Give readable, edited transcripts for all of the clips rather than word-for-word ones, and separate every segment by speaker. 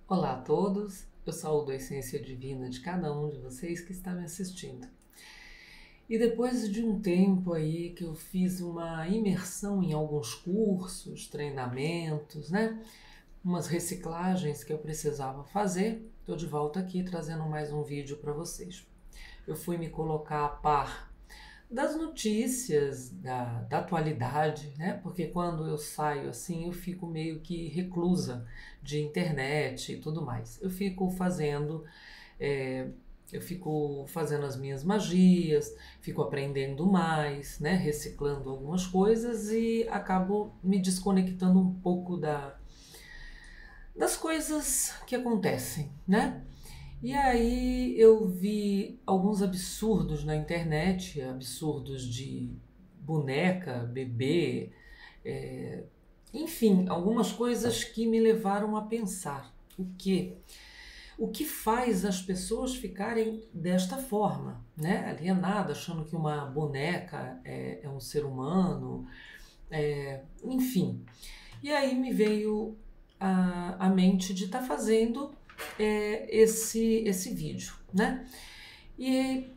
Speaker 1: Olá a todos, eu saúdo a essência divina de cada um de vocês que está me assistindo. E depois de um tempo aí que eu fiz uma imersão em alguns cursos, treinamentos, né? Umas reciclagens que eu precisava fazer, estou de volta aqui trazendo mais um vídeo para vocês. Eu fui me colocar a par das notícias, da atualidade, né? Porque quando eu saio assim, eu fico meio que reclusa de internet e tudo mais. É, eu fico fazendo as minhas magias, fico aprendendo mais, né? Reciclando algumas coisas e acabo me desconectando um pouco das coisas que acontecem, né? E aí eu vi alguns absurdos na internet, absurdos de boneca, bebê, é, enfim, algumas coisas que me levaram a pensar o que faz as pessoas ficarem desta forma, né? Alienada, achando que uma boneca é um ser humano, enfim. E aí me veio a mente de estar fazendo esse vídeo, né? E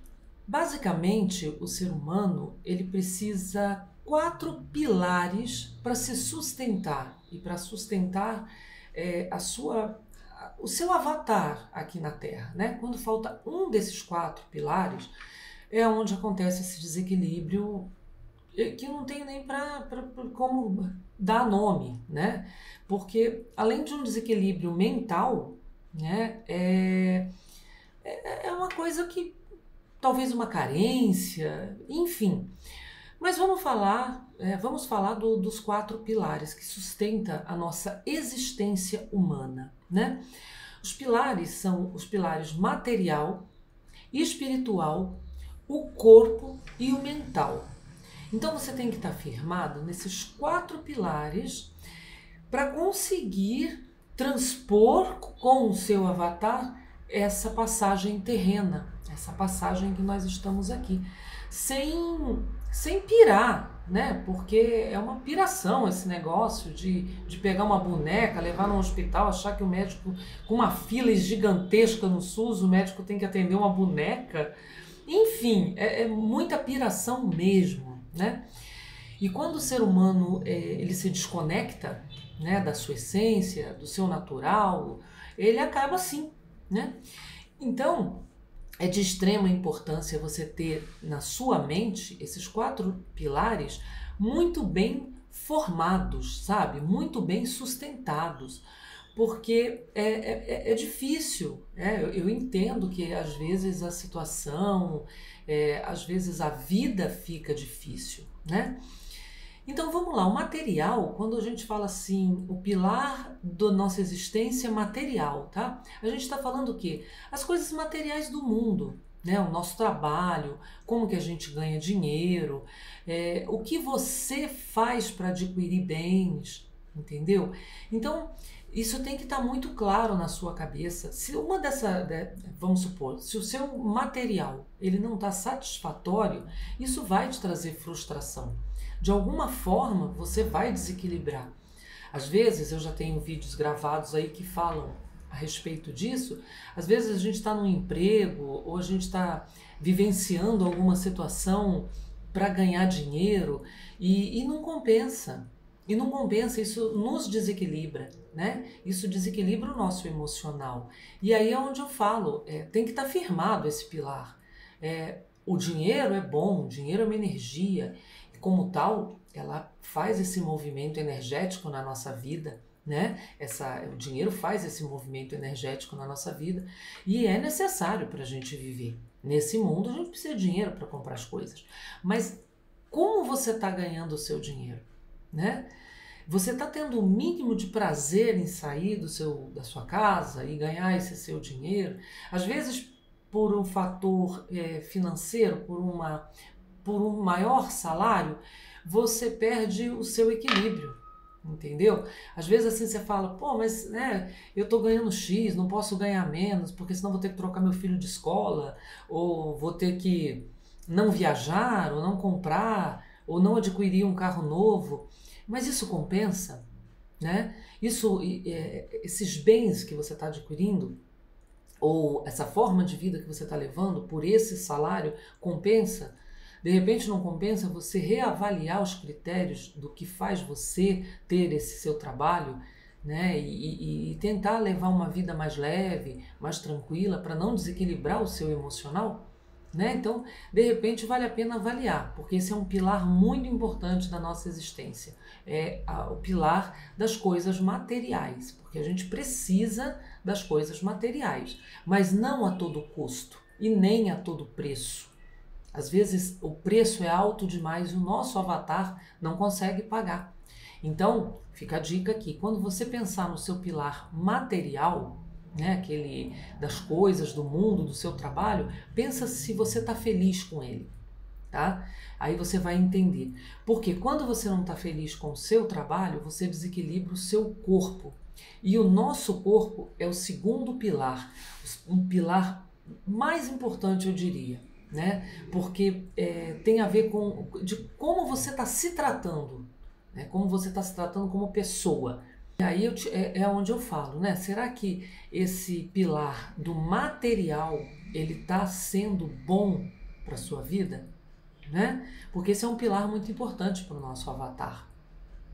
Speaker 1: basicamente o ser humano ele precisa quatro pilares para se sustentar e para sustentar a sua o seu avatar aqui na Terra, né? Quando falta um desses quatro pilares é onde acontece esse desequilíbrio que não tem nem para como dar nome, né? Porque além de um desequilíbrio mental, né, é uma coisa que talvez uma carência, enfim. Mas vamos falar dos quatro pilares que sustenta a nossa existência humana, né? Os pilares são os pilares material, espiritual, o corpo e o mental. Então você tem que estar firmado nesses quatro pilares para conseguir transpor com o seu avatar essa passagem terrena, essa passagem que nós estamos aqui, sem pirar, né? Porque é uma piração esse negócio de pegar uma boneca, levar no hospital, achar que o médico, com uma fila gigantesca no SUS, o médico tem que atender uma boneca. Enfim, é muita piração mesmo, né? E quando o ser humano ele se desconecta, né, da sua essência, do seu natural, ele acaba assim, né? Então, é de extrema importância você ter na sua mente esses quatro pilares muito bem formados, sabe? Muito bem sustentados. Porque é difícil, né? Eu entendo que às vezes a situação, às vezes a vida fica difícil, né? Então vamos lá, o material, quando a gente fala assim, o pilar da nossa existência é material, tá? A gente está falando o quê? As coisas materiais do mundo, né? O nosso trabalho, como que a gente ganha dinheiro, o que você faz para adquirir bens, entendeu? Então isso tem que estar muito claro na sua cabeça. Se vamos supor, se o seu material ele não está satisfatório, isso vai te trazer frustração. De alguma forma você vai desequilibrar. Às vezes eu já tenho vídeos gravados aí que falam a respeito disso. Às vezes a gente está num emprego ou a gente está vivenciando alguma situação para ganhar dinheiro e não compensa. E não compensa, isso nos desequilibra, né? Isso desequilibra o nosso emocional. E aí é onde eu falo, tem que estar firmado esse pilar. O dinheiro é bom, o dinheiro é uma energia, e como tal, ela faz esse movimento energético na nossa vida, né? O dinheiro faz esse movimento energético na nossa vida e é necessário para a gente viver. Nesse mundo a gente precisa de dinheiro para comprar as coisas. Mas como você está ganhando o seu dinheiro, né? Você está tendo o mínimo de prazer em sair da sua casa e ganhar esse seu dinheiro? Às vezes, por um fator financeiro, por um maior salário, você perde o seu equilíbrio, entendeu? Às vezes assim você fala, pô, mas né, eu estou ganhando X, não posso ganhar menos, porque senão vou ter que trocar meu filho de escola, ou vou ter que não viajar, ou não comprar, ou não adquirir um carro novo. Mas isso compensa? né? Esses bens que você está adquirindo, ou essa forma de vida que você está levando por esse salário, compensa? De repente não compensa você reavaliar os critérios do que faz você ter esse seu trabalho, né? E tentar levar uma vida mais leve, mais tranquila, para não desequilibrar o seu emocional, né? Então, de repente, vale a pena avaliar, porque esse é um pilar muito importante da nossa existência. O pilar das coisas materiais, porque a gente precisa das coisas materiais, mas não a todo custo e nem a todo preço. Às vezes o preço é alto demais e o nosso avatar não consegue pagar. Então, fica a dica aqui, quando você pensar no seu pilar material, né, aquele das coisas, do mundo, do seu trabalho, pensa se você está feliz com ele, tá? Aí você vai entender. Porque quando você não está feliz com o seu trabalho, você desequilibra o seu corpo. E o nosso corpo é o segundo pilar, um pilar mais importante, eu diria, né? Porque tem a ver de como você está se tratando, né? Como você está se tratando como pessoa. E aí é onde eu falo, né? Será que esse pilar do material ele está sendo bom para sua vida, né? Porque esse é um pilar muito importante para o nosso avatar,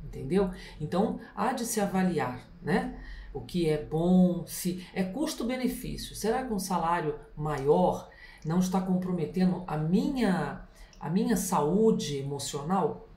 Speaker 1: entendeu? Então há de se avaliar, né? O que é bom, se é custo-benefício. Será que um salário maior não está comprometendo a minha saúde emocional?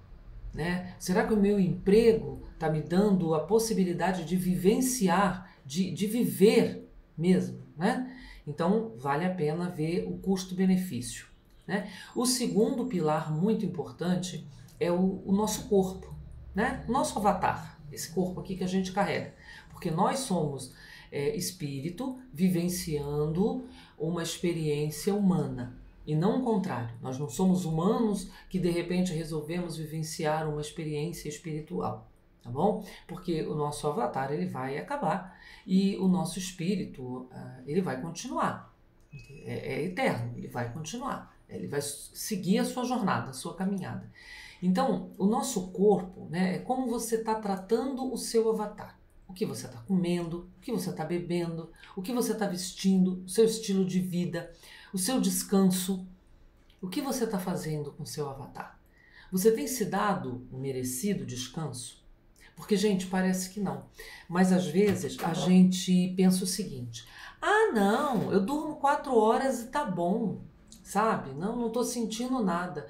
Speaker 1: Né? Será que o meu emprego está me dando a possibilidade de vivenciar, de viver mesmo? Né? Então, vale a pena ver o custo-benefício. Né? O segundo pilar muito importante é o nosso corpo, né? Nosso avatar, esse corpo aqui que a gente carrega. Porque nós somos espírito vivenciando uma experiência humana. E não o contrário, nós não somos humanos que de repente resolvemos vivenciar uma experiência espiritual, tá bom? Porque o nosso avatar ele vai acabar e o nosso espírito ele vai continuar, é eterno, ele vai continuar, ele vai seguir a sua jornada, a sua caminhada. Então, o nosso corpo, né, é como você está tratando o seu avatar. O que você está comendo, o que você está bebendo, o que você está vestindo, o seu estilo de vida, o seu descanso, o que você está fazendo com o seu avatar? Você tem se dado um merecido descanso? Porque, gente, parece que não. Mas às vezes a gente pensa o seguinte: ah, não, eu durmo 4 horas e tá bom, sabe? Não estou sentindo nada.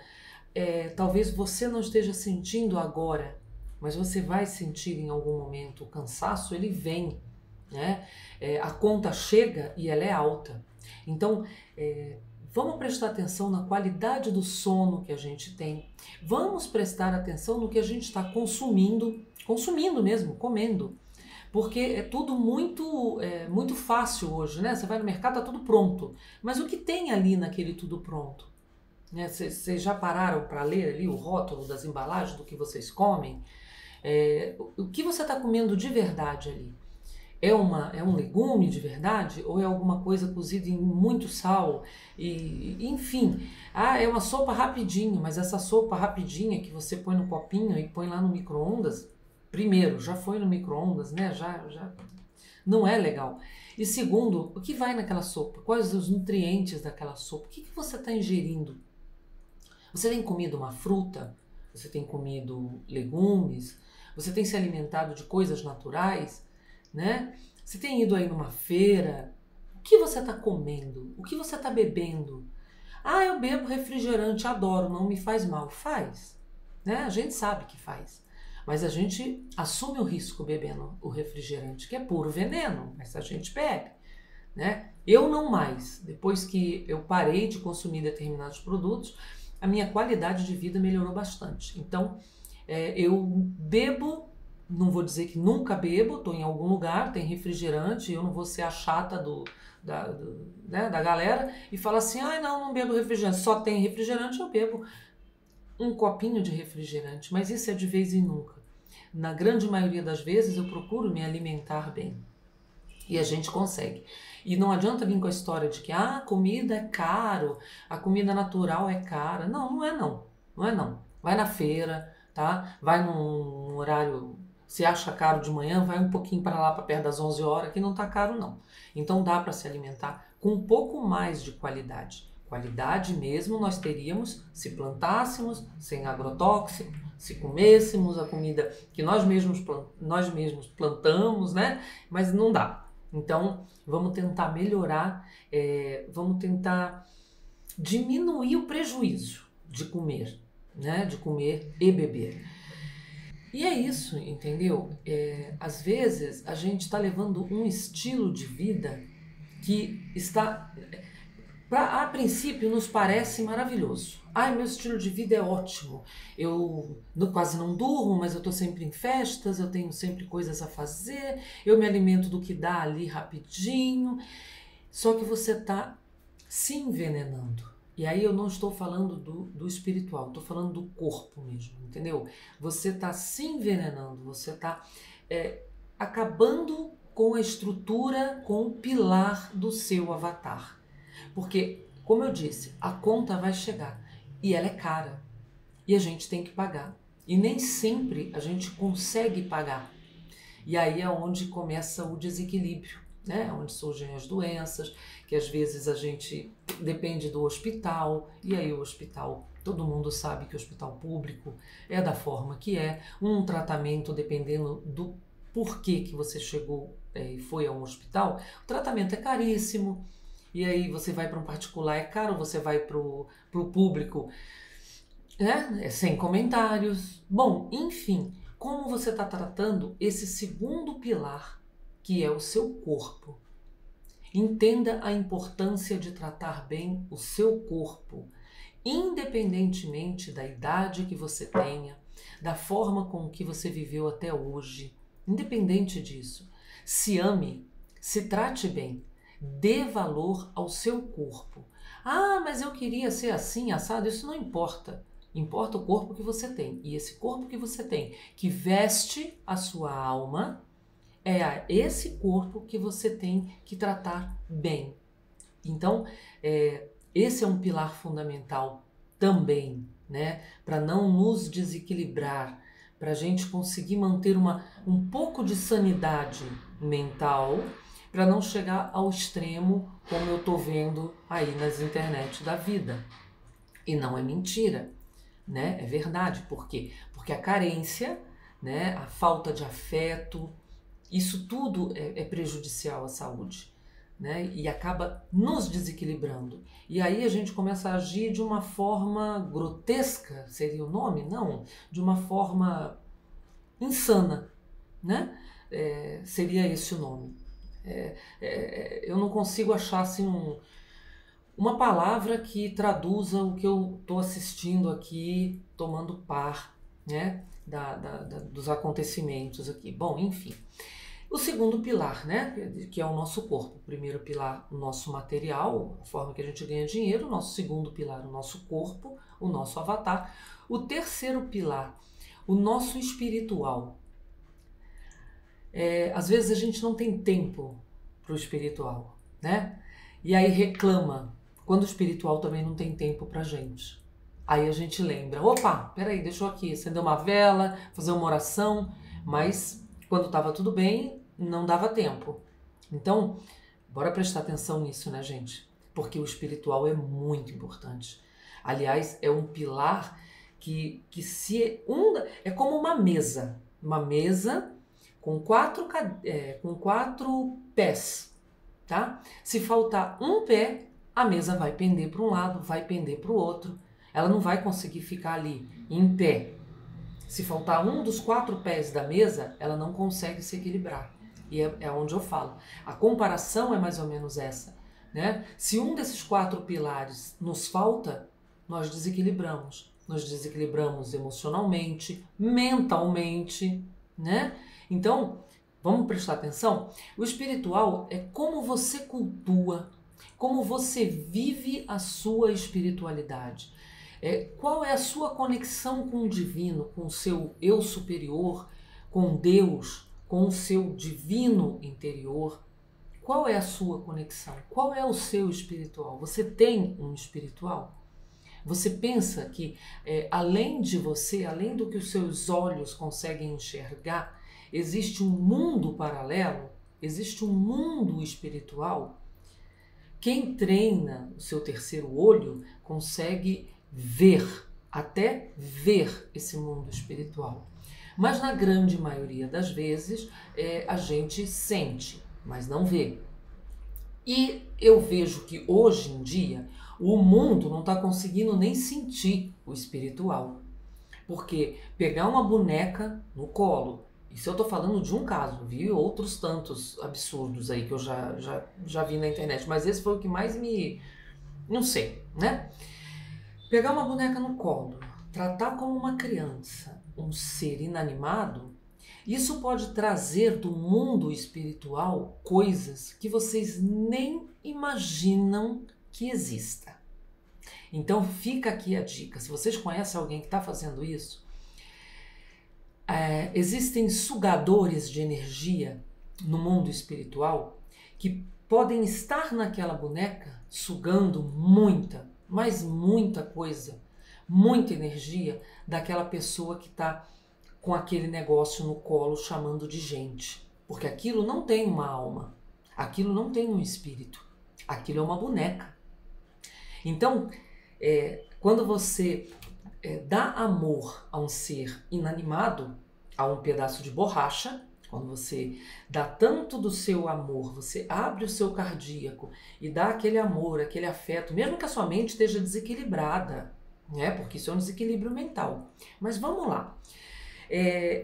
Speaker 1: Talvez você não esteja sentindo agora, mas você vai sentir em algum momento. O cansaço, ele vem, né? A conta chega e ela é alta. Então, vamos prestar atenção na qualidade do sono que a gente tem. Vamos prestar atenção no que a gente está consumindo mesmo, comendo. Porque é tudo muito fácil hoje, né? Você vai no mercado, tá tudo pronto. Mas o que tem ali naquele tudo pronto? Vocês já pararam para ler ali o rótulo das embalagens do que vocês comem? O que você está comendo de verdade ali? É um legume de verdade ou é alguma coisa cozida em muito sal? Enfim, é uma sopa rapidinho, mas essa sopa rapidinha que você põe no copinho e põe lá no micro-ondas, primeiro, já foi no micro-ondas, né? Já não é legal. E segundo, o que vai naquela sopa? Quais os nutrientes daquela sopa? O que você está ingerindo? Você tem comido uma fruta? Você tem comido legumes? Você tem se alimentado de coisas naturais? Né? Você tem ido aí numa feira? O que você está comendo? O que você está bebendo? Ah, eu bebo refrigerante, adoro, não me faz mal. Faz, né? A gente sabe que faz. Mas a gente assume o risco bebendo o refrigerante, que é puro veneno, mas a gente bebe, né? Eu não mais. Depois que eu parei de consumir determinados produtos, a minha qualidade de vida melhorou bastante. Então, eu bebo, não vou dizer que nunca bebo, estou em algum lugar, tem refrigerante, eu não vou ser a chata da galera e falar assim, não bebo refrigerante, só tem refrigerante, eu bebo um copinho de refrigerante, mas isso é de vez em nunca. Na grande maioria das vezes eu procuro me alimentar bem e a gente consegue. E não adianta vir com a história de que a comida é caro, a comida natural é cara. Não, não é não. Não é não. Vai na feira, tá? Vai num horário Se acha caro de manhã, vai um pouquinho para lá, para perto das 11 horas, que não está caro não. Então dá para se alimentar com um pouco mais de qualidade. Qualidade mesmo nós teríamos se plantássemos sem agrotóxico, se comêssemos a comida que nós mesmos plantamos, né? Mas não dá. Então vamos tentar melhorar, vamos tentar diminuir o prejuízo de comer, né? De comer e beber. E é isso, entendeu? Às vezes a gente está levando um estilo de vida que está, a princípio, nos parece maravilhoso. Ai, meu estilo de vida é ótimo. Eu quase não durmo, mas eu estou sempre em festas, eu tenho sempre coisas a fazer, eu me alimento do que dá ali rapidinho. Só que você está se envenenando. E aí eu não estou falando do espiritual, estou falando do corpo mesmo, entendeu? Você está se envenenando, você está acabando com a estrutura, com o pilar do seu avatar. Porque, como eu disse, a conta vai chegar e ela é cara e a gente tem que pagar. E nem sempre a gente consegue pagar. E aí é onde começa o desequilíbrio, né? Onde surgem as doenças, que às vezes a gente depende do hospital, e aí o hospital, todo mundo sabe que o hospital público é da forma que é, um tratamento dependendo do porquê que você chegou e foi a um hospital, o tratamento é caríssimo, e aí você vai para um particular é caro, você vai para o público, né? É sem comentários. Bom, enfim, como você está tratando esse segundo pilar, que é o seu corpo. Entenda a importância de tratar bem o seu corpo, independentemente da idade que você tenha, da forma com que você viveu até hoje, independente disso. Se ame, se trate bem, dê valor ao seu corpo. Ah, mas eu queria ser assim, assado, isso não importa. Importa o corpo que você tem. E esse corpo que você tem, que veste a sua alma, é esse corpo que você tem que tratar bem. Então, esse é um pilar fundamental também, né? Para não nos desequilibrar, para a gente conseguir manter um pouco de sanidade mental, para não chegar ao extremo, como eu estou vendo aí nas internet da vida. E não é mentira, né? É verdade. Por quê? Porque a carência, né? A falta de afeto, isso tudo é prejudicial à saúde, né? E acaba nos desequilibrando. E aí a gente começa a agir de uma forma grotesca, seria o nome? Não, de uma forma insana, né? Seria esse o nome. Eu não consigo achar assim uma palavra que traduza o que eu estou assistindo aqui, tomando par, né? Dos acontecimentos aqui. Bom, enfim. O segundo pilar, né, que é o nosso corpo. O primeiro pilar, o nosso material, a forma que a gente ganha dinheiro. O nosso segundo pilar, o nosso corpo, o nosso avatar. O terceiro pilar, o nosso espiritual. Às vezes a gente não tem tempo para o espiritual, né? E aí reclama quando o espiritual também não tem tempo para a gente. Aí a gente lembra, opa, peraí, deixa eu aqui acender uma vela, fazer uma oração, mas quando estava tudo bem, não dava tempo. Então, bora prestar atenção nisso, né, gente? Porque o espiritual é muito importante. Aliás, é um pilar que é como uma mesa com quatro pés, tá? Se faltar um pé, a mesa vai pender para um lado, vai pender para o outro. Ela não vai conseguir ficar ali em pé. Se faltar um dos 4 pés da mesa, ela não consegue se equilibrar. E é onde eu falo. A comparação é mais ou menos essa, né? Se um desses 4 pilares nos falta, nós desequilibramos. Nós desequilibramos emocionalmente, mentalmente, né? Então, vamos prestar atenção? O espiritual é como você cultua, como você vive a sua espiritualidade. Qual é a sua conexão com o divino, com o seu eu superior, com Deus, com o seu divino interior? Qual é a sua conexão? Qual é o seu espiritual? Você tem um espiritual? Você pensa que além de você, além do que os seus olhos conseguem enxergar, existe um mundo paralelo, existe um mundo espiritual. Quem treina o seu terceiro olho consegue ver, até ver esse mundo espiritual. Mas na grande maioria das vezes a gente sente, mas não vê. E eu vejo que hoje em dia o mundo não está conseguindo nem sentir o espiritual. Porque pegar uma boneca no colo, isso eu estou falando de um caso, vi outros tantos absurdos aí que eu já vi na internet, mas esse foi o que mais me... não sei, né? Pegar uma boneca no colo, tratar como uma criança, um ser inanimado, isso pode trazer do mundo espiritual coisas que vocês nem imaginam que exista. Então fica aqui a dica, se vocês conhecem alguém que está fazendo isso, existem sugadores de energia no mundo espiritual que podem estar naquela boneca sugando muita, mas muita coisa, muita energia daquela pessoa que está com aquele negócio no colo chamando de gente. Porque aquilo não tem uma alma, aquilo não tem um espírito, aquilo é uma boneca. Então, quando você dá amor a um ser inanimado, a um pedaço de borracha, quando você dá tanto do seu amor, você abre o seu cardíaco e dá aquele amor, aquele afeto, mesmo que a sua mente esteja desequilibrada, né? Porque isso é um desequilíbrio mental. Mas vamos lá.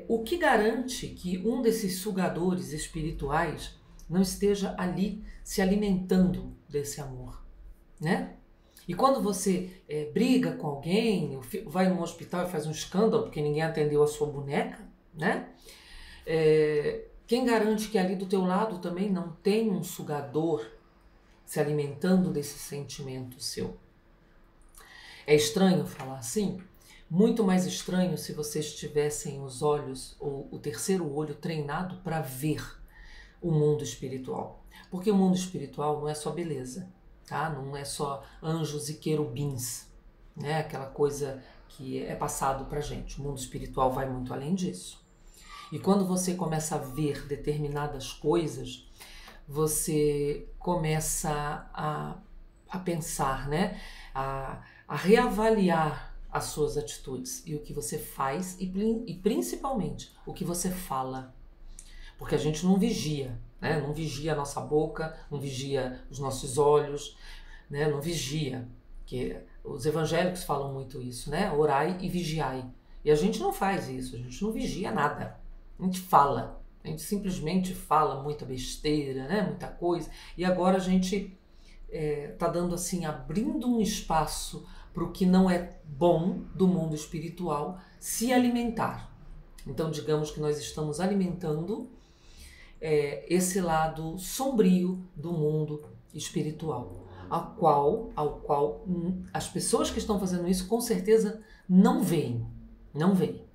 Speaker 1: O que garante que um desses sugadores espirituais não esteja ali se alimentando desse amor, né? E quando você briga com alguém, vai num hospital e faz um escândalo porque ninguém atendeu a sua boneca, né? Quem garante que ali do teu lado também não tem um sugador se alimentando desse sentimento seu? É estranho falar assim? Muito mais estranho se vocês tivessem os olhos, ou o terceiro olho treinado para ver o mundo espiritual. Porque o mundo espiritual não é só beleza, tá? Não é só anjos e querubins, né? Aquela coisa que é passado pra gente. O mundo espiritual vai muito além disso. E quando você começa a ver determinadas coisas, você começa a pensar, né? A reavaliar as suas atitudes e o que você faz e principalmente o que você fala. Porque a gente não vigia, né? Não vigia a nossa boca, não vigia os nossos olhos, né? Não vigia. Que os evangélicos falam muito isso, né? Orai e vigiai. E a gente não faz isso, a gente não vigia nada. A gente fala, a gente simplesmente fala muita besteira, né? Muita coisa. E agora a gente tá dando assim, abrindo um espaço para o que não é bom do mundo espiritual se alimentar. Então, digamos que nós estamos alimentando esse lado sombrio do mundo espiritual, ao qual as pessoas que estão fazendo isso com certeza não veem.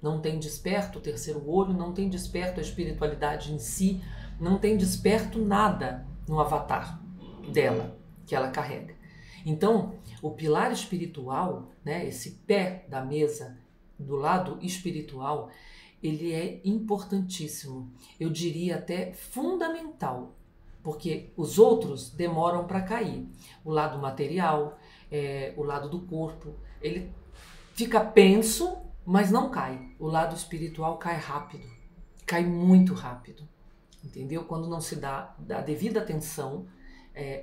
Speaker 1: Não tem desperto o terceiro olho, não tem desperto a espiritualidade em si, não tem desperto nada no avatar dela, que ela carrega. Então, o pilar espiritual, né, esse pé da mesa do lado espiritual, ele é importantíssimo, eu diria até fundamental, porque os outros demoram para cair. O lado material, o lado do corpo, ele fica penso, mas não cai. O lado espiritual cai rápido, cai muito rápido, entendeu? Quando não se dá a devida atenção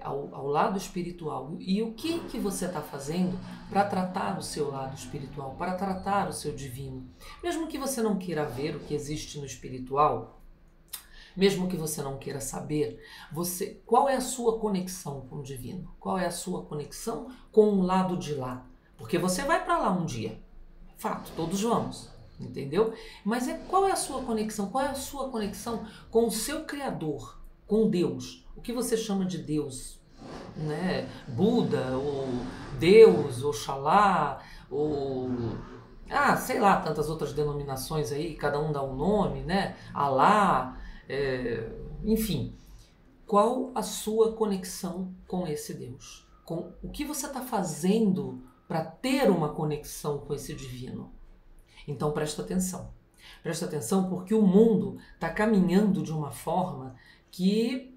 Speaker 1: ao lado espiritual. E o que você está fazendo para tratar o seu lado espiritual, para tratar o seu divino? Mesmo que você não queira ver o que existe no espiritual, mesmo que você não queira saber, qual é a sua conexão com o divino? Qual é a sua conexão com o lado de lá? Porque você vai para lá um dia, fato, todos vamos, entendeu? Mas qual é a sua conexão? Qual é a sua conexão com o seu Criador, com Deus? O que você chama de Deus, né? Buda, ou Deus, Oxalá, ou sei lá, tantas outras denominações aí, cada um dá um nome, né? Alá, enfim. Qual a sua conexão com esse Deus? Com o que você está fazendo para ter uma conexão com esse divino? Então presta atenção. Presta atenção porque o mundo está caminhando de uma forma que,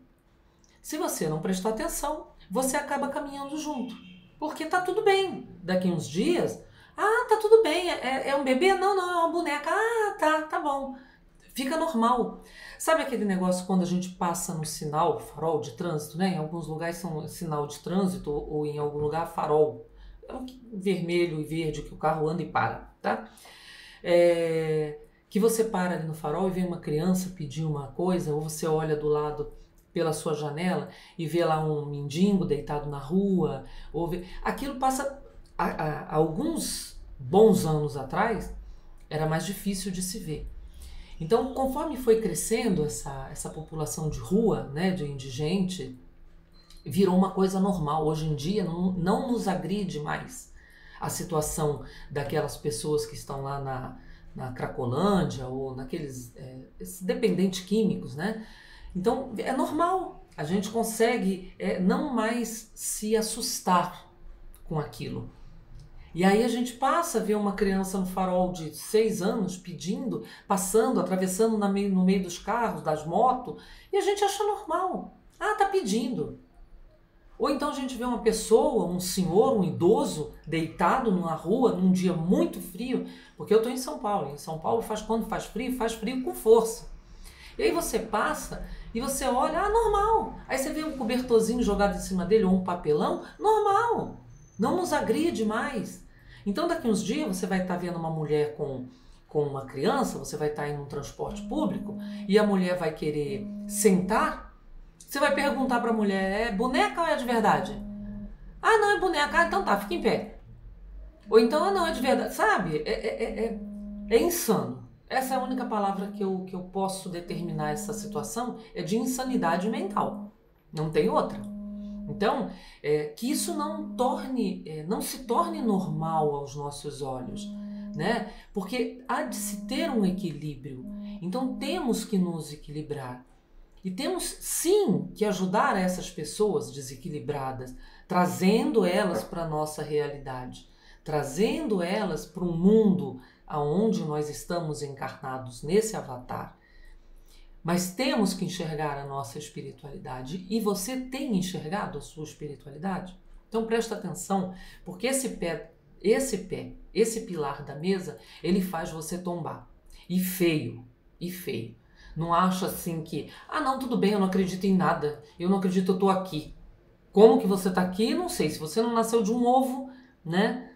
Speaker 1: se você não prestar atenção, você acaba caminhando junto. Porque tá tudo bem. Daqui uns dias, tá tudo bem, é um bebê? Não, não, é uma boneca. Tá bom. Fica normal. Sabe aquele negócio quando a gente passa no sinal, farol de trânsito, né? Em alguns lugares são sinal de trânsito ou em algum lugar farol. É o vermelho e verde que o carro anda e para, tá? Que você para ali no farol e vê uma criança pedir uma coisa, ou você olha do lado pela sua janela e vê lá um mendigo deitado na rua, aquilo passa há alguns bons anos atrás, era mais difícil de se ver. Então, conforme foi crescendo essa população de rua, né, de indigente, virou uma coisa normal. Hoje em dia não nos agride mais a situação daquelas pessoas que estão lá na Cracolândia ou naqueles dependentes químicos, né? Então é normal, a gente consegue não mais se assustar com aquilo. E aí a gente passa a ver uma criança no farol de 6 anos pedindo, passando, atravessando no meio dos carros, das motos, e a gente acha normal. Tá pedindo. Ou então a gente vê uma pessoa, um senhor, um idoso, deitado numa rua num dia muito frio, porque eu estou em São Paulo. Em São Paulo quando faz frio com força. E aí você passa e você olha, normal. Aí você vê um cobertorzinho jogado em cima dele ou um papelão, normal. Não nos agride mais. Então daqui uns dias você vai estar vendo uma mulher com uma criança, você vai estar em um transporte público e a mulher vai querer sentar. Você vai perguntar para a mulher, é boneca ou é de verdade? Não, é boneca. Então tá, fica em pé. Ou então, não, é de verdade. Sabe? É insano. Essa é a única palavra que eu posso determinar essa situação, é de insanidade mental. Não tem outra. Então, que isso não se torne normal aos nossos olhos, né? Porque há de se ter um equilíbrio. Então, temos que nos equilibrar. E temos, sim, que ajudar essas pessoas desequilibradas, trazendo elas para a nossa realidade, trazendo elas para um mundo aonde nós estamos encarnados nesse avatar. Mas temos que enxergar a nossa espiritualidade. E você tem enxergado a sua espiritualidade? Então presta atenção, porque esse pilar da mesa, ele faz você tombar. E feio. Não acha assim que, não, tudo bem, eu não acredito em nada, eu não acredito, eu estou aqui. Como que você está aqui? Não sei, se você não nasceu de um ovo, né?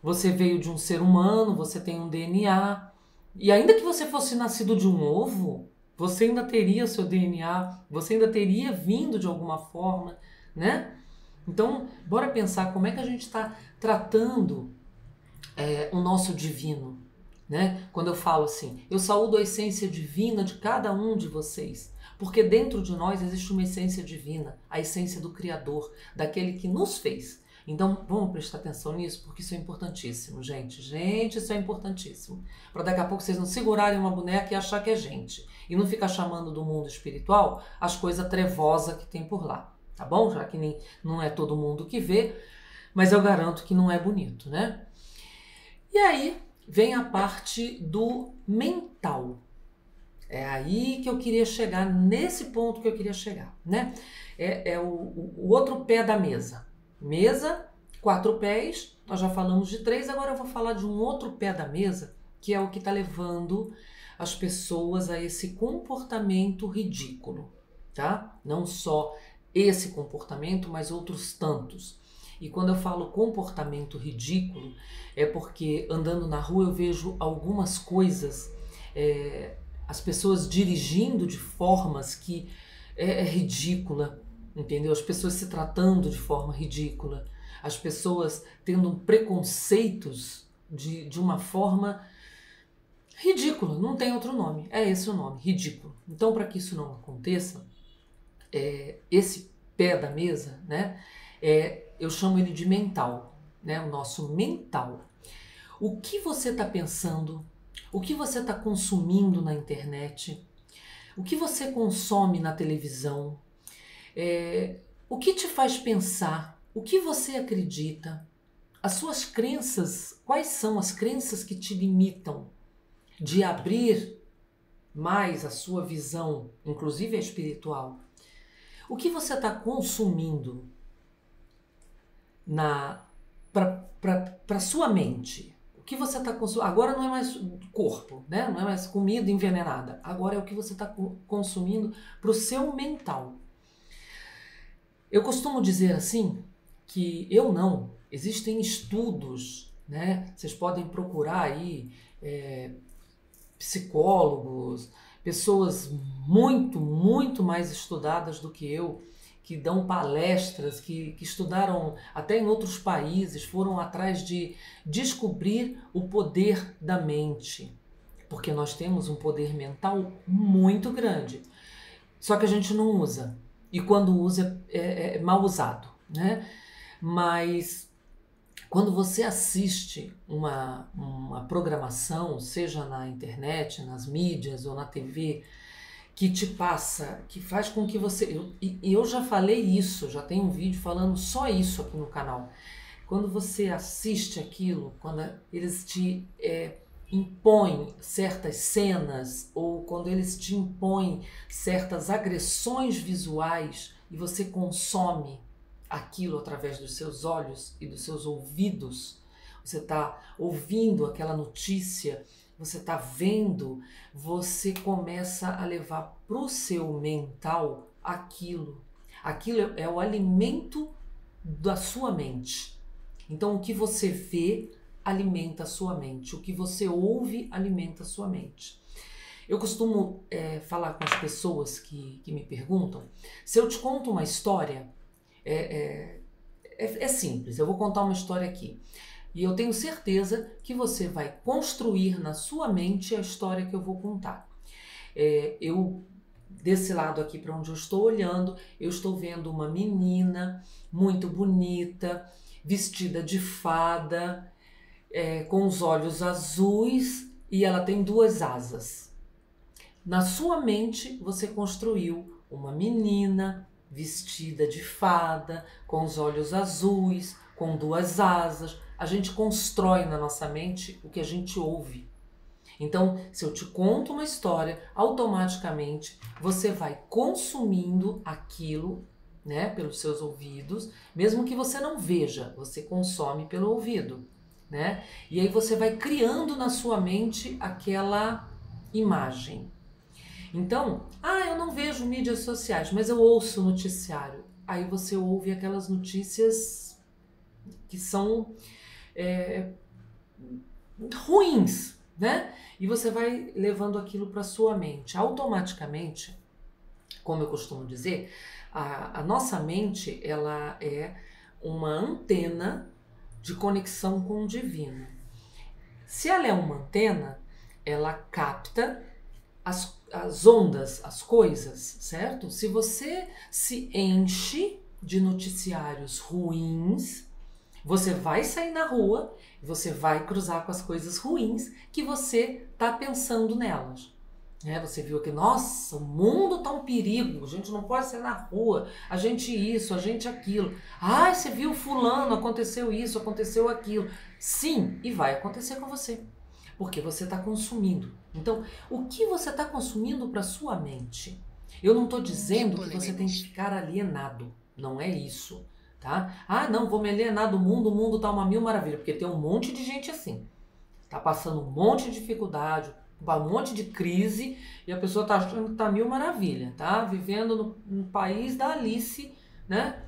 Speaker 1: Você veio de um ser humano, você tem um DNA, e ainda que você fosse nascido de um ovo, você ainda teria seu DNA, você ainda teria vindo de alguma forma, né? Então, bora pensar como é que a gente está tratando o nosso divino, né? Quando eu falo assim, eu saúdo a essência divina de cada um de vocês, porque dentro de nós existe uma essência divina, a essência do Criador, daquele que nos fez. Então vamos prestar atenção nisso, porque isso é importantíssimo, gente. Gente, isso é importantíssimo. Para daqui a pouco vocês não segurarem uma boneca e achar que é gente. E não ficar chamando do mundo espiritual as coisas trevosas que tem por lá, tá bom? Já que não é todo mundo que vê, mas eu garanto que não é bonito, né? E aí vem a parte do mental. É aí que eu queria chegar, nesse ponto que eu queria chegar, né? O outro pé da mesa. Mesa, 4 pés, nós já falamos de 3, agora eu vou falar de um outro pé da mesa, que é o que está levando as pessoas a esse comportamento ridículo, tá? Não só esse comportamento, mas outros tantos. E quando eu falo comportamento ridículo, é porque andando na rua eu vejo algumas coisas, as pessoas dirigindo de formas que é ridícula, entendeu? As pessoas se tratando de forma ridícula, as pessoas tendo preconceitos de uma forma ridícula, não tem outro nome, é esse o nome, ridículo. Então, para que isso não aconteça, esse pé da mesa, né, eu chamo ele de mental, né, o nosso mental. O que você está pensando, o que você está consumindo na internet, o que você consome na televisão, o que te faz pensar, o que você acredita, as suas crenças, quais são as crenças que te limitam? de abrir mais a sua visão, inclusive a espiritual, o que você está consumindo para sua mente? O que você está consumindo? Agora não é mais corpo, né? Não é mais comida envenenada. Agora é o que você está consumindo para o seu mental. Eu costumo dizer assim que existem estudos, né? Vocês podem procurar aí psicólogos, pessoas muito, muito mais estudadas do que eu, que dão palestras, que estudaram até em outros países, foram atrás de descobrir o poder da mente. Porque nós temos um poder mental muito grande. Só que a gente não usa. E quando usa, é mal usado, né? Mas quando você assiste uma programação, seja na internet, nas mídias ou na TV, que te passa, que faz com que você... Eu já falei isso, já tenho um vídeo falando só isso aqui no canal. Quando você assiste aquilo, quando eles te impõem certas cenas ou quando eles te impõem certas agressões visuais e você consome aquilo através dos seus olhos e dos seus ouvidos, você está ouvindo aquela notícia, você está vendo, você começa a levar para o seu mental aquilo. Aquilo é o alimento da sua mente. Então o que você vê alimenta a sua mente, o que você ouve alimenta a sua mente. Eu costumo falar com as pessoas que me perguntam, se eu te conto uma história, é simples, eu vou contar uma história aqui. E eu tenho certeza que você vai construir na sua mente a história que eu vou contar. Desse lado aqui para onde eu estou olhando, eu estou vendo uma menina muito bonita, vestida de fada, com os olhos azuis e ela tem 2 asas. Na sua mente você construiu uma menina vestida de fada, com os olhos azuis, com 2 asas. A gente constrói na nossa mente o que a gente ouve. Então, se eu te conto uma história, automaticamente você vai consumindo aquilo, né, pelos seus ouvidos, mesmo que você não veja, você consome pelo ouvido, né? E aí você vai criando na sua mente aquela imagem. Então, eu não vejo mídias sociais, mas eu ouço noticiário. Aí você ouve aquelas notícias que são ruins, né? E você vai levando aquilo para sua mente. Automaticamente, como eu costumo dizer, a nossa mente, ela é uma antena de conexão com o divino. Se ela é uma antena, ela capta as ondas, as coisas, certo? Se você se enche de noticiários ruins, você vai sair na rua, você vai cruzar com as coisas ruins que você está pensando nelas. Você viu que, nossa, o mundo tá um perigo, a gente não pode sair na rua, a gente isso, a gente aquilo. Você viu fulano, aconteceu isso, aconteceu aquilo. Sim, e vai acontecer com você, porque você está consumindo. Então, o que você está consumindo para sua mente? Eu não estou dizendo que você tem que ficar alienado, não é isso. Tá? Não, vou me alienar do mundo, o mundo tá uma mil maravilha, porque tem um monte de gente assim, tá passando um monte de dificuldade, um monte de crise, e a pessoa tá achando que tá mil maravilha, tá? Vivendo no país da Alice, né?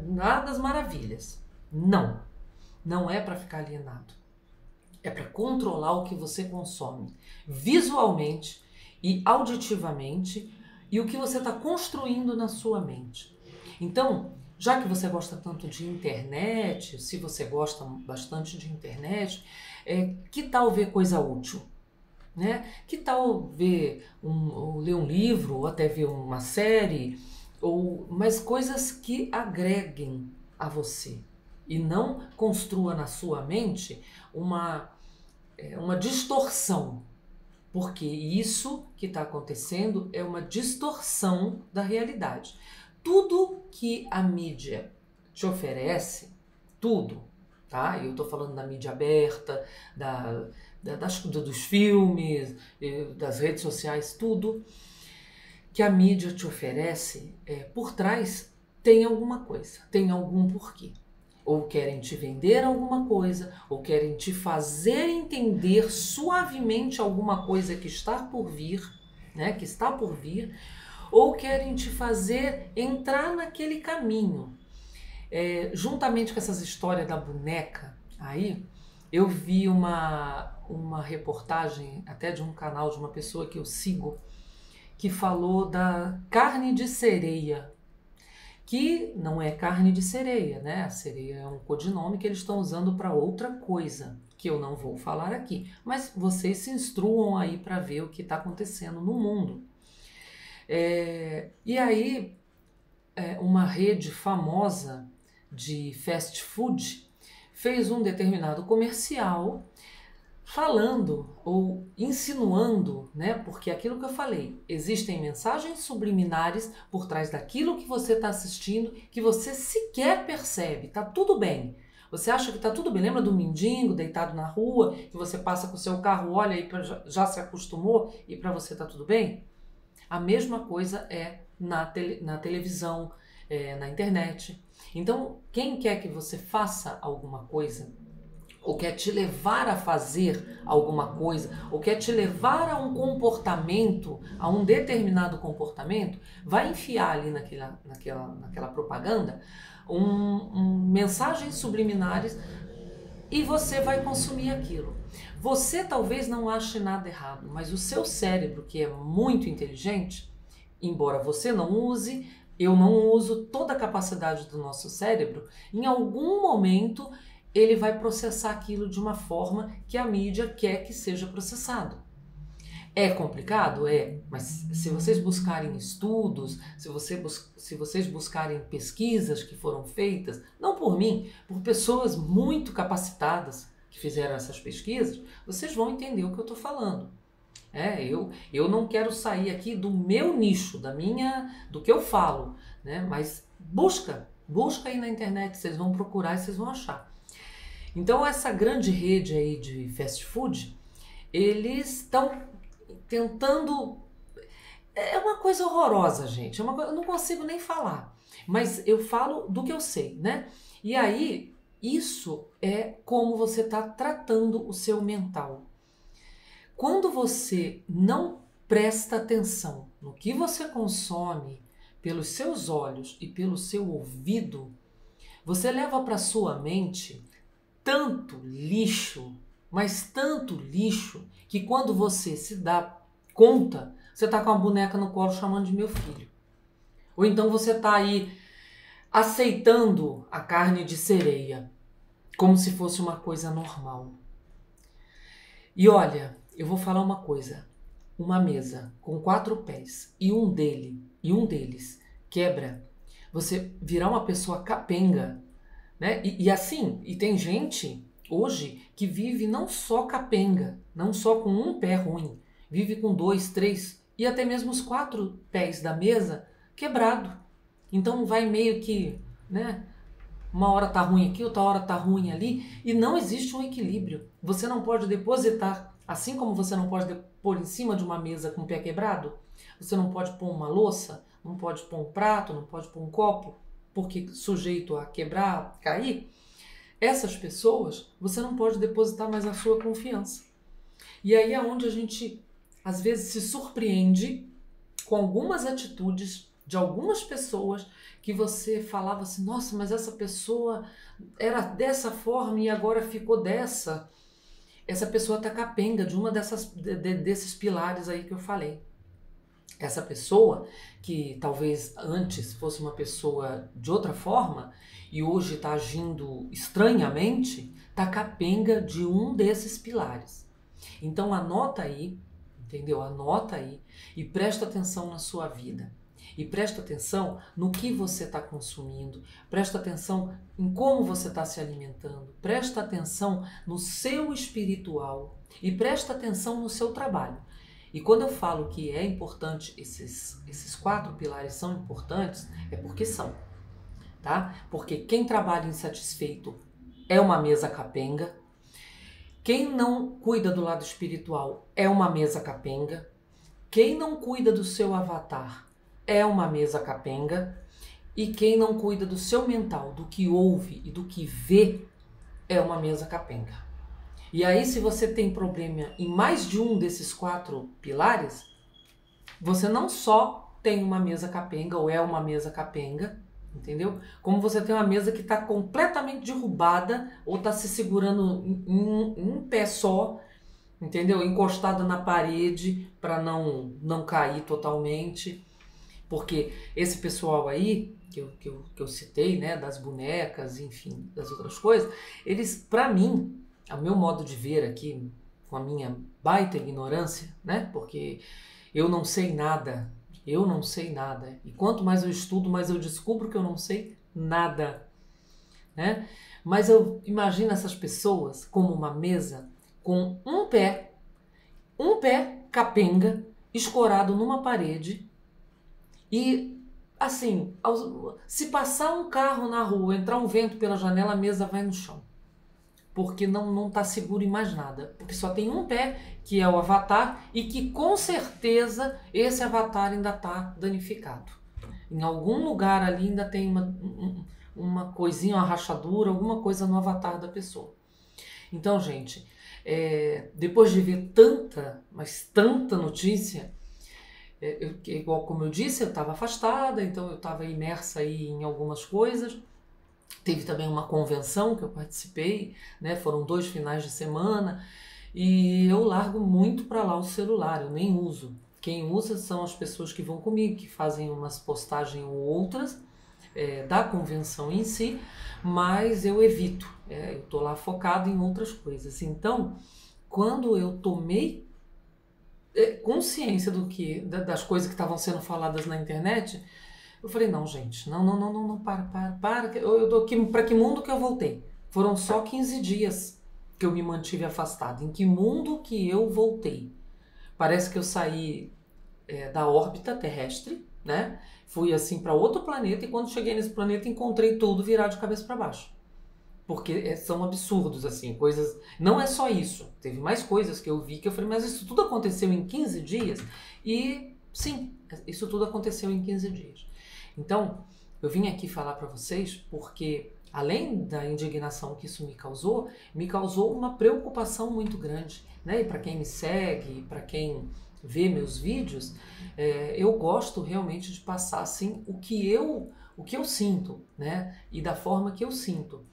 Speaker 1: Nada das maravilhas. Não é para ficar alienado. É para controlar o que você consome, visualmente e auditivamente, e o que você está construindo na sua mente. Então, já que você gosta tanto de internet, se você gosta bastante de internet, que tal ver coisa útil? Né? Que tal ler um livro, ou até ver uma série, mas coisas que agreguem a você e não construa na sua mente uma distorção, porque isso que está acontecendo é uma distorção da realidade. Tudo que a mídia te oferece, tudo, tá? Eu estou falando da mídia aberta, dos filmes, das redes sociais, tudo que a mídia te oferece, por trás tem alguma coisa, tem algum porquê. Ou querem te vender alguma coisa, ou querem te fazer entender suavemente alguma coisa que está por vir, né, que está por vir, ou querem te fazer entrar naquele caminho. Juntamente com essas histórias da boneca, aí eu vi uma reportagem até de um canal de uma pessoa que eu sigo, que falou da carne de sereia, que não é carne de sereia, né? A sereia é um codinome que eles estão usando para outra coisa, que eu não vou falar aqui, mas vocês se instruam aí para ver o que está acontecendo no mundo. E aí, uma rede famosa de fast food fez um determinado comercial falando ou insinuando, né? Porque aquilo que eu falei, existem mensagens subliminares por trás daquilo que você está assistindo que você sequer percebe. Tá tudo bem. Você acha que tá tudo bem? Lembra do mendigo deitado na rua, que você passa com o seu carro, olha e já se acostumou e para você tá tudo bem? A mesma coisa é na televisão, na internet. Então, quem quer que você faça alguma coisa, ou quer te levar a fazer alguma coisa, ou quer te levar a um comportamento, a um determinado comportamento, vai enfiar ali naquela propaganda mensagens subliminares e você vai consumir aquilo. Você talvez não ache nada errado, mas o seu cérebro, que é muito inteligente, embora você não use, eu não uso toda a capacidade do nosso cérebro, em algum momento ele vai processar aquilo de uma forma que a mídia quer que seja processado. É complicado? É, mas se vocês buscarem estudos, se vocês buscarem pesquisas que foram feitas, não por mim, por pessoas muito capacitadas que fizeram essas pesquisas, vocês vão entender o que eu estou falando. Eu não quero sair aqui do meu nicho, do que eu falo, né? Mas busca aí na internet, vocês vão procurar e vocês vão achar. Então essa grande rede aí de fast food, eles estão tentando... É uma coisa horrorosa, gente, eu não consigo nem falar, mas eu falo do que eu sei, né? E aí, isso é como você está tratando o seu mental. Quando você não presta atenção no que você consome pelos seus olhos e pelo seu ouvido, você leva para sua mente tanto lixo, mas tanto lixo, que quando você se dá conta, você está com a boneca no colo chamando de meu filho. Ou então você está aí aceitando a carne de sereia, como se fosse uma coisa normal. E olha, eu vou falar uma coisa. Uma mesa com 4 pés e um deles quebra, você virá uma pessoa capenga, né? E tem gente hoje que vive não só capenga, não só com um pé ruim, vive com 2, 3 e até mesmo os 4 pés da mesa quebrado. Então vai meio que, né? Uma hora tá ruim aqui, outra hora tá ruim ali, e não existe um equilíbrio. Você não pode depositar, assim como você não pode pôr em cima de uma mesa com o pé quebrado, você não pode pôr uma louça, não pode pôr um prato, não pode pôr um copo, porque sujeito a quebrar, cair. Essas pessoas, você não pode depositar mais a sua confiança. E aí é onde a gente, às vezes, se surpreende com algumas atitudes de algumas pessoas que você falava assim, nossa, mas essa pessoa era dessa forma e agora ficou dessa. Essa pessoa tá capenga de uma desses pilares aí que eu falei. Essa pessoa, que talvez antes fosse uma pessoa de outra forma e hoje está agindo estranhamente, está capenga de um desses pilares. Então anota aí, entendeu? Anota aí e presta atenção na sua vida. E presta atenção no que você está consumindo, presta atenção em como você está se alimentando, presta atenção no seu espiritual e presta atenção no seu trabalho. E quando eu falo que é importante, esses 4 pilares são importantes, é porque são, tá? Porque quem trabalha insatisfeito é uma mesa capenga, Quem não cuida do lado espiritual é uma mesa capenga. Quem não cuida do seu avatar é uma mesa capenga. E quem não cuida do seu mental, do que ouve e do que vê, é uma mesa capenga. E aí, se você tem problema em mais de um desses 4 pilares, você não só tem uma mesa capenga ou é uma mesa capenga, entendeu? Como você tem uma mesa que está completamente derrubada ou está se segurando em um pé só, entendeu? Encostada na parede para não cair totalmente. Porque esse pessoal aí, que eu citei, né, das bonecas, enfim, das outras coisas, eles, para mim, ao meu modo de ver aqui, com a minha baita ignorância, né, porque eu não sei nada, e quanto mais eu estudo, mais eu descubro que eu não sei nada, né, mas eu imagino essas pessoas como uma mesa com um pé capenga, escorado numa parede. E, assim, se passar um carro na rua, entrar um vento pela janela, a mesa vai no chão. Porque não está seguro em mais nada. Porque só tem um pé, que é o avatar, e que com certeza esse avatar ainda está danificado. Em algum lugar ali ainda tem uma coisinha, uma rachadura, alguma coisa no avatar da pessoa. Então, gente, depois de ver tanta, mas tanta notícia, igual como eu disse, eu estava afastada, então eu estava imersa aí em algumas coisas. Teve também uma convenção que eu participei, né? Foram 2 finais de semana e eu largo muito para lá o celular, eu nem uso. Quem usa são as pessoas que vão comigo, que fazem umas postagens ou outras da convenção em si, mas eu evito, eu estou lá focado em outras coisas. Então, quando eu tomei consciência das coisas que estavam sendo faladas na internet, eu falei, não, gente, não, para, para que mundo que eu voltei? Foram só 15 dias que eu me mantive afastado. Em que mundo que eu voltei? Parece que eu saí da órbita terrestre, né? Fui assim para outro planeta e quando cheguei nesse planeta encontrei tudo virado de cabeça para baixo. Porque são absurdos, assim, coisas... Não é só isso. Teve mais coisas que eu vi que eu falei, mas isso tudo aconteceu em 15 dias? E sim, isso tudo aconteceu em 15 dias. Então, eu vim aqui falar para vocês porque, além da indignação que isso me causou uma preocupação muito grande, né? E para quem me segue, para quem vê meus vídeos, eu gosto realmente de passar, assim, o que eu sinto, né? E da forma que eu sinto.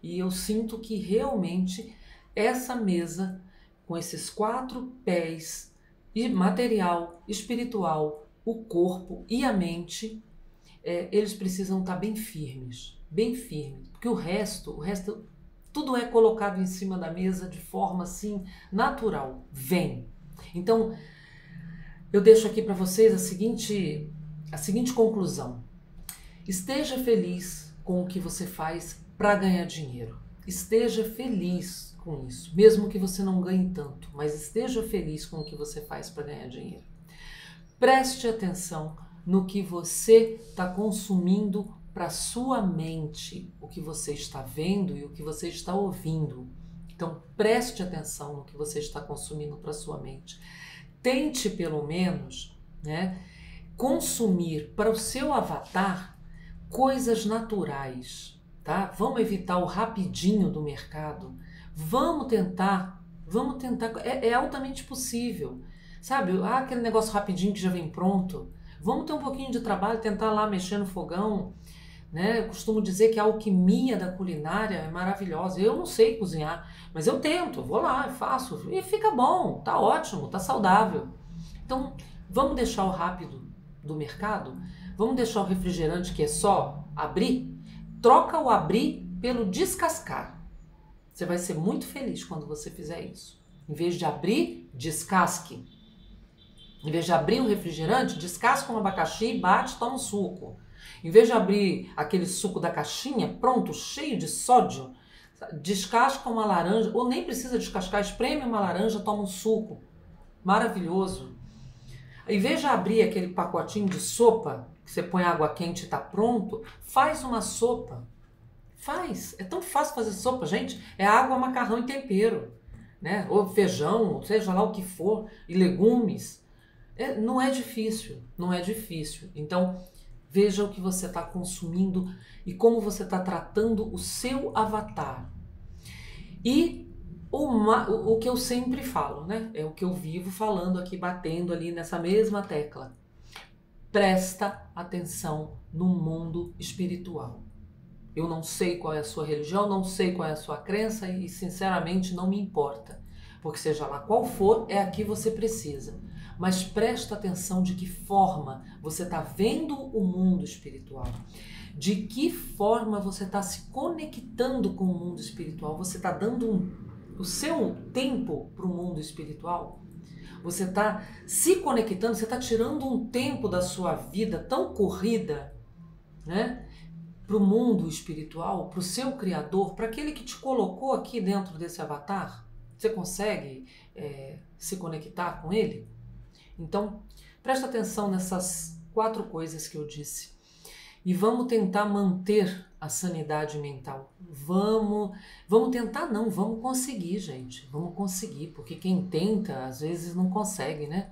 Speaker 1: E eu sinto que realmente essa mesa, com esses 4 pés, material, espiritual, o corpo e a mente, eles precisam estar bem firmes, porque o resto, tudo é colocado em cima da mesa de forma assim natural, vem. Então, eu deixo aqui para vocês a seguinte conclusão. Esteja feliz com o que você faz para ganhar dinheiro. Esteja feliz com isso, mesmo que você não ganhe tanto, mas esteja feliz com o que você faz para ganhar dinheiro. Preste atenção no que você está consumindo para sua mente, o que você está vendo e o que você está ouvindo. Então, preste atenção no que você está consumindo para sua mente. Tente, pelo menos, né, consumir para o seu avatar coisas naturais. Tá? Vamos evitar o rapidinho do mercado. Vamos tentar. É altamente possível. Sabe, aquele negócio rapidinho que já vem pronto. Vamos ter um pouquinho de trabalho, tentar lá mexer no fogão. Né? Eu costumo dizer que a alquimia da culinária é maravilhosa. Eu não sei cozinhar, mas eu tento, vou lá, faço. E fica bom, tá ótimo, tá saudável. Então, vamos deixar o rápido do mercado? Vamos deixar o refrigerante que é só abrir? Troca o abrir pelo descascar. Você vai ser muito feliz quando você fizer isso. Em vez de abrir, descasque. Em vez de abrir um refrigerante, descasca um abacaxi, bate, toma um suco. Em vez de abrir aquele suco da caixinha, pronto, cheio de sódio, descasca uma laranja, ou nem precisa descascar, espreme uma laranja, toma um suco. Maravilhoso. Em vez de abrir aquele pacotinho de sopa, que você põe água quente e está pronto, faz uma sopa. Faz. É tão fácil fazer sopa, gente. É água, macarrão e tempero. né? Ou feijão, ou seja lá o que for, e legumes. Não é difícil, não é difícil. Então, veja o que você está consumindo e como você está tratando o seu avatar. E o que eu sempre falo, né? É o que eu vivo falando aqui, batendo ali nessa mesma tecla. Presta atenção no mundo espiritual. Eu não sei qual é a sua religião, não sei qual é a sua crença e sinceramente não me importa. Porque seja lá qual for, é a que você precisa. Mas presta atenção de que forma você está vendo o mundo espiritual. De que forma você está se conectando com o mundo espiritual. Você está dando o seu tempo para o mundo espiritual. Você está se conectando, você está tirando um tempo da sua vida tão corrida, né? Para o mundo espiritual, para o seu Criador, para aquele que te colocou aqui dentro desse avatar. Você consegue se conectar com ele? Então, presta atenção nessas 4 coisas que eu disse. E vamos tentar manter a sanidade mental. Vamos tentar não, vamos conseguir, gente. Vamos conseguir, porque quem tenta, às vezes não consegue, né?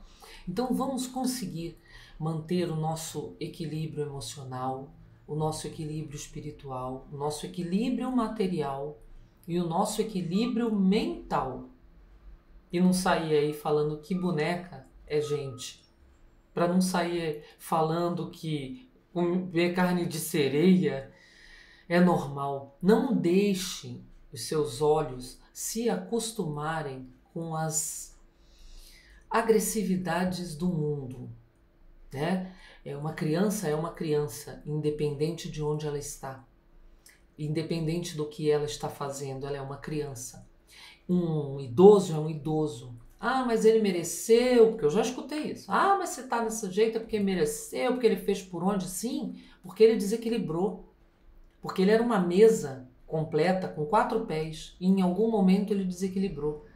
Speaker 1: Então, vamos conseguir manter o nosso equilíbrio emocional, o nosso equilíbrio espiritual, o nosso equilíbrio material e o nosso equilíbrio mental. E não sair aí falando que boneca é gente. Para não sair falando que comer carne de sereia é normal. Não deixe os seus olhos se acostumarem com as agressividades do mundo, né? Uma criança, independente de onde ela está, independente do que ela está fazendo, ela é uma criança. Um idoso é um idoso. Ah, mas ele mereceu, porque eu já escutei isso. Ah, mas você tá desse jeito é porque mereceu, porque ele fez por onde? Sim, porque ele desequilibrou. Porque ele era uma mesa completa, com 4 pés, e em algum momento ele desequilibrou.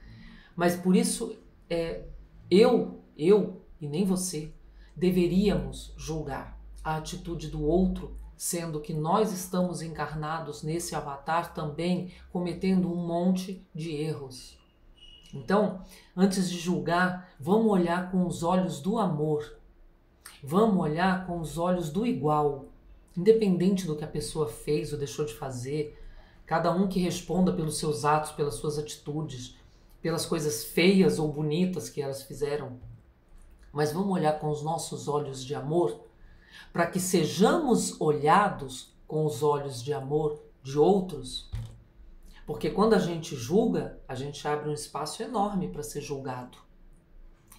Speaker 1: Mas por isso, eu e nem você, deveríamos julgar a atitude do outro, sendo que nós estamos encarnados nesse avatar também, cometendo um monte de erros. Então, antes de julgar, vamos olhar com os olhos do amor. Vamos olhar com os olhos do igual. Independente do que a pessoa fez ou deixou de fazer, cada um que responda pelos seus atos, pelas suas atitudes, pelas coisas feias ou bonitas que elas fizeram. Mas vamos olhar com os nossos olhos de amor, para que sejamos olhados com os olhos de amor de outros. Porque quando a gente julga, a gente abre um espaço enorme para ser julgado.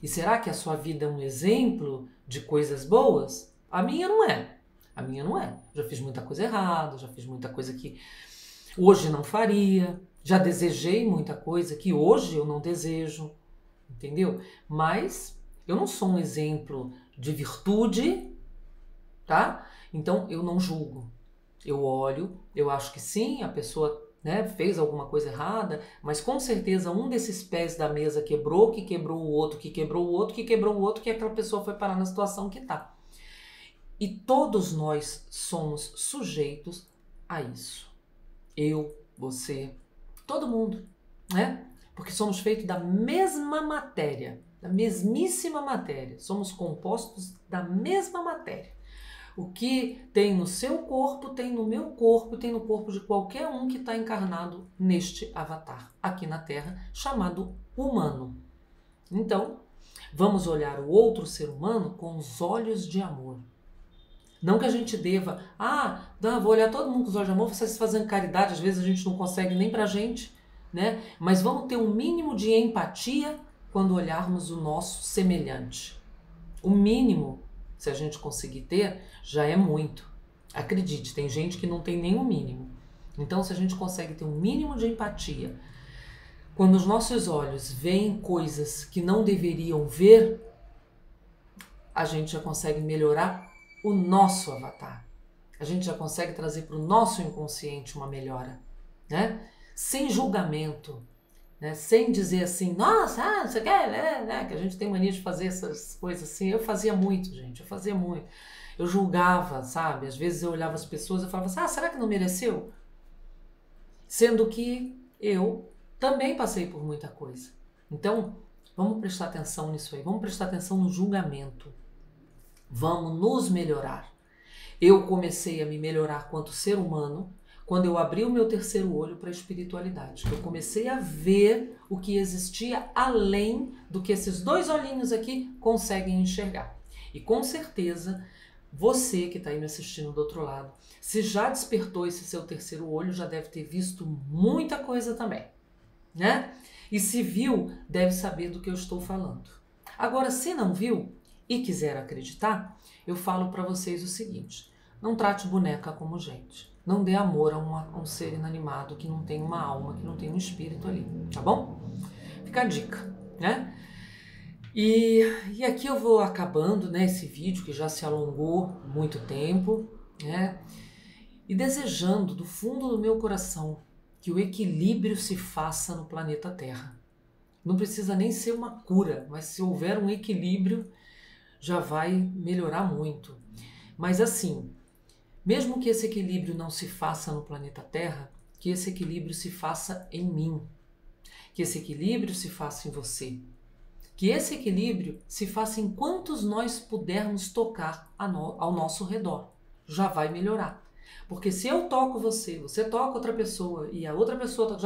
Speaker 1: E será que a sua vida é um exemplo de coisas boas? A minha não é. A minha não é. Já fiz muita coisa errada, já fiz muita coisa que hoje não faria, já desejei muita coisa que hoje eu não desejo, entendeu? Mas eu não sou um exemplo de virtude, tá? Então eu não julgo. Eu olho, eu acho que sim, a pessoa, né, fez alguma coisa errada, mas com certeza um desses pés da mesa quebrou, que quebrou o outro, que quebrou o outro, que quebrou o outro, que aquela pessoa foi parar na situação que tá. E todos nós somos sujeitos a isso. Eu, você, todo mundo, né? Porque somos feitos da mesma matéria, da mesmíssima matéria. Somos compostos da mesma matéria. O que tem no seu corpo, tem no meu corpo, tem no corpo de qualquer um que está encarnado neste avatar, aqui na Terra, chamado humano. Então, vamos olhar o outro ser humano com os olhos de amor. Não que a gente deva, vou olhar todo mundo com os olhos de amor, vocês fazendo caridade, às vezes a gente não consegue nem pra gente, né? Mas vamos ter um mínimo de empatia quando olharmos o nosso semelhante. O mínimo, se a gente conseguir ter, já é muito. Acredite, tem gente que não tem nem o mínimo. Então, se a gente consegue ter um mínimo de empatia, quando os nossos olhos veem coisas que não deveriam ver, a gente já consegue melhorar o nosso avatar. A gente já consegue trazer para o nosso inconsciente uma melhora, né? Sem julgamento, né? Sem dizer assim, nossa, você quer, né? Que a gente tem mania de fazer essas coisas assim. Eu fazia muito, gente, eu fazia muito. Eu julgava, sabe? Às vezes eu olhava as pessoas e falava assim, será que não mereceu? Sendo que eu também passei por muita coisa. Então, vamos prestar atenção nisso aí, vamos prestar atenção no julgamento. Vamos nos melhorar. Eu comecei a me melhorar quanto ser humano quando eu abri o meu terceiro olho para a espiritualidade. Eu comecei a ver o que existia além do que esses dois olhinhos aqui conseguem enxergar. E com certeza, você que está aí me assistindo do outro lado, se já despertou esse seu terceiro olho, já deve ter visto muita coisa também, né? E se viu, deve saber do que eu estou falando. Agora, se não viu e quiser acreditar, eu falo para vocês o seguinte: não trate boneca como gente. Não dê amor a um ser inanimado que não tem uma alma, que não tem um espírito ali, tá bom? Fica a dica, né? E aqui eu vou acabando, né, esse vídeo que já se alongou muito tempo, né? E desejando do fundo do meu coração que o equilíbrio se faça no planeta Terra. Não precisa nem ser uma cura, mas se houver um equilíbrio, já vai melhorar muito. Mas assim, mesmo que esse equilíbrio não se faça no planeta Terra, que esse equilíbrio se faça em mim, que esse equilíbrio se faça em você, que esse equilíbrio se faça em quantos nós pudermos tocar ao nosso redor. Já vai melhorar. Porque se eu toco você, você toca outra pessoa e a outra pessoa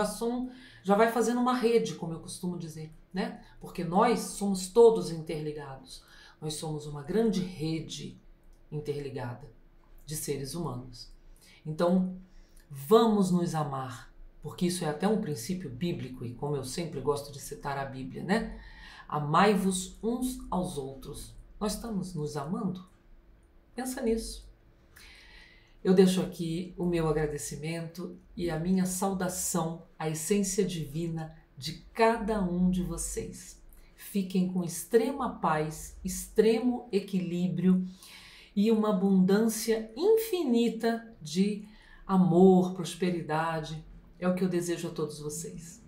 Speaker 1: já vai fazendo uma rede, como eu costumo dizer, né? Porque nós somos todos interligados. Nós somos uma grande rede interligada de seres humanos. Então, vamos nos amar, porque isso é até um princípio bíblico e como eu sempre gosto de citar a Bíblia, né? Amai-vos uns aos outros. Nós estamos nos amando? Pensa nisso. Eu deixo aqui o meu agradecimento e a minha saudação à essência divina de cada um de vocês. Fiquem com extrema paz, extremo equilíbrio e uma abundância infinita de amor, prosperidade. É o que eu desejo a todos vocês.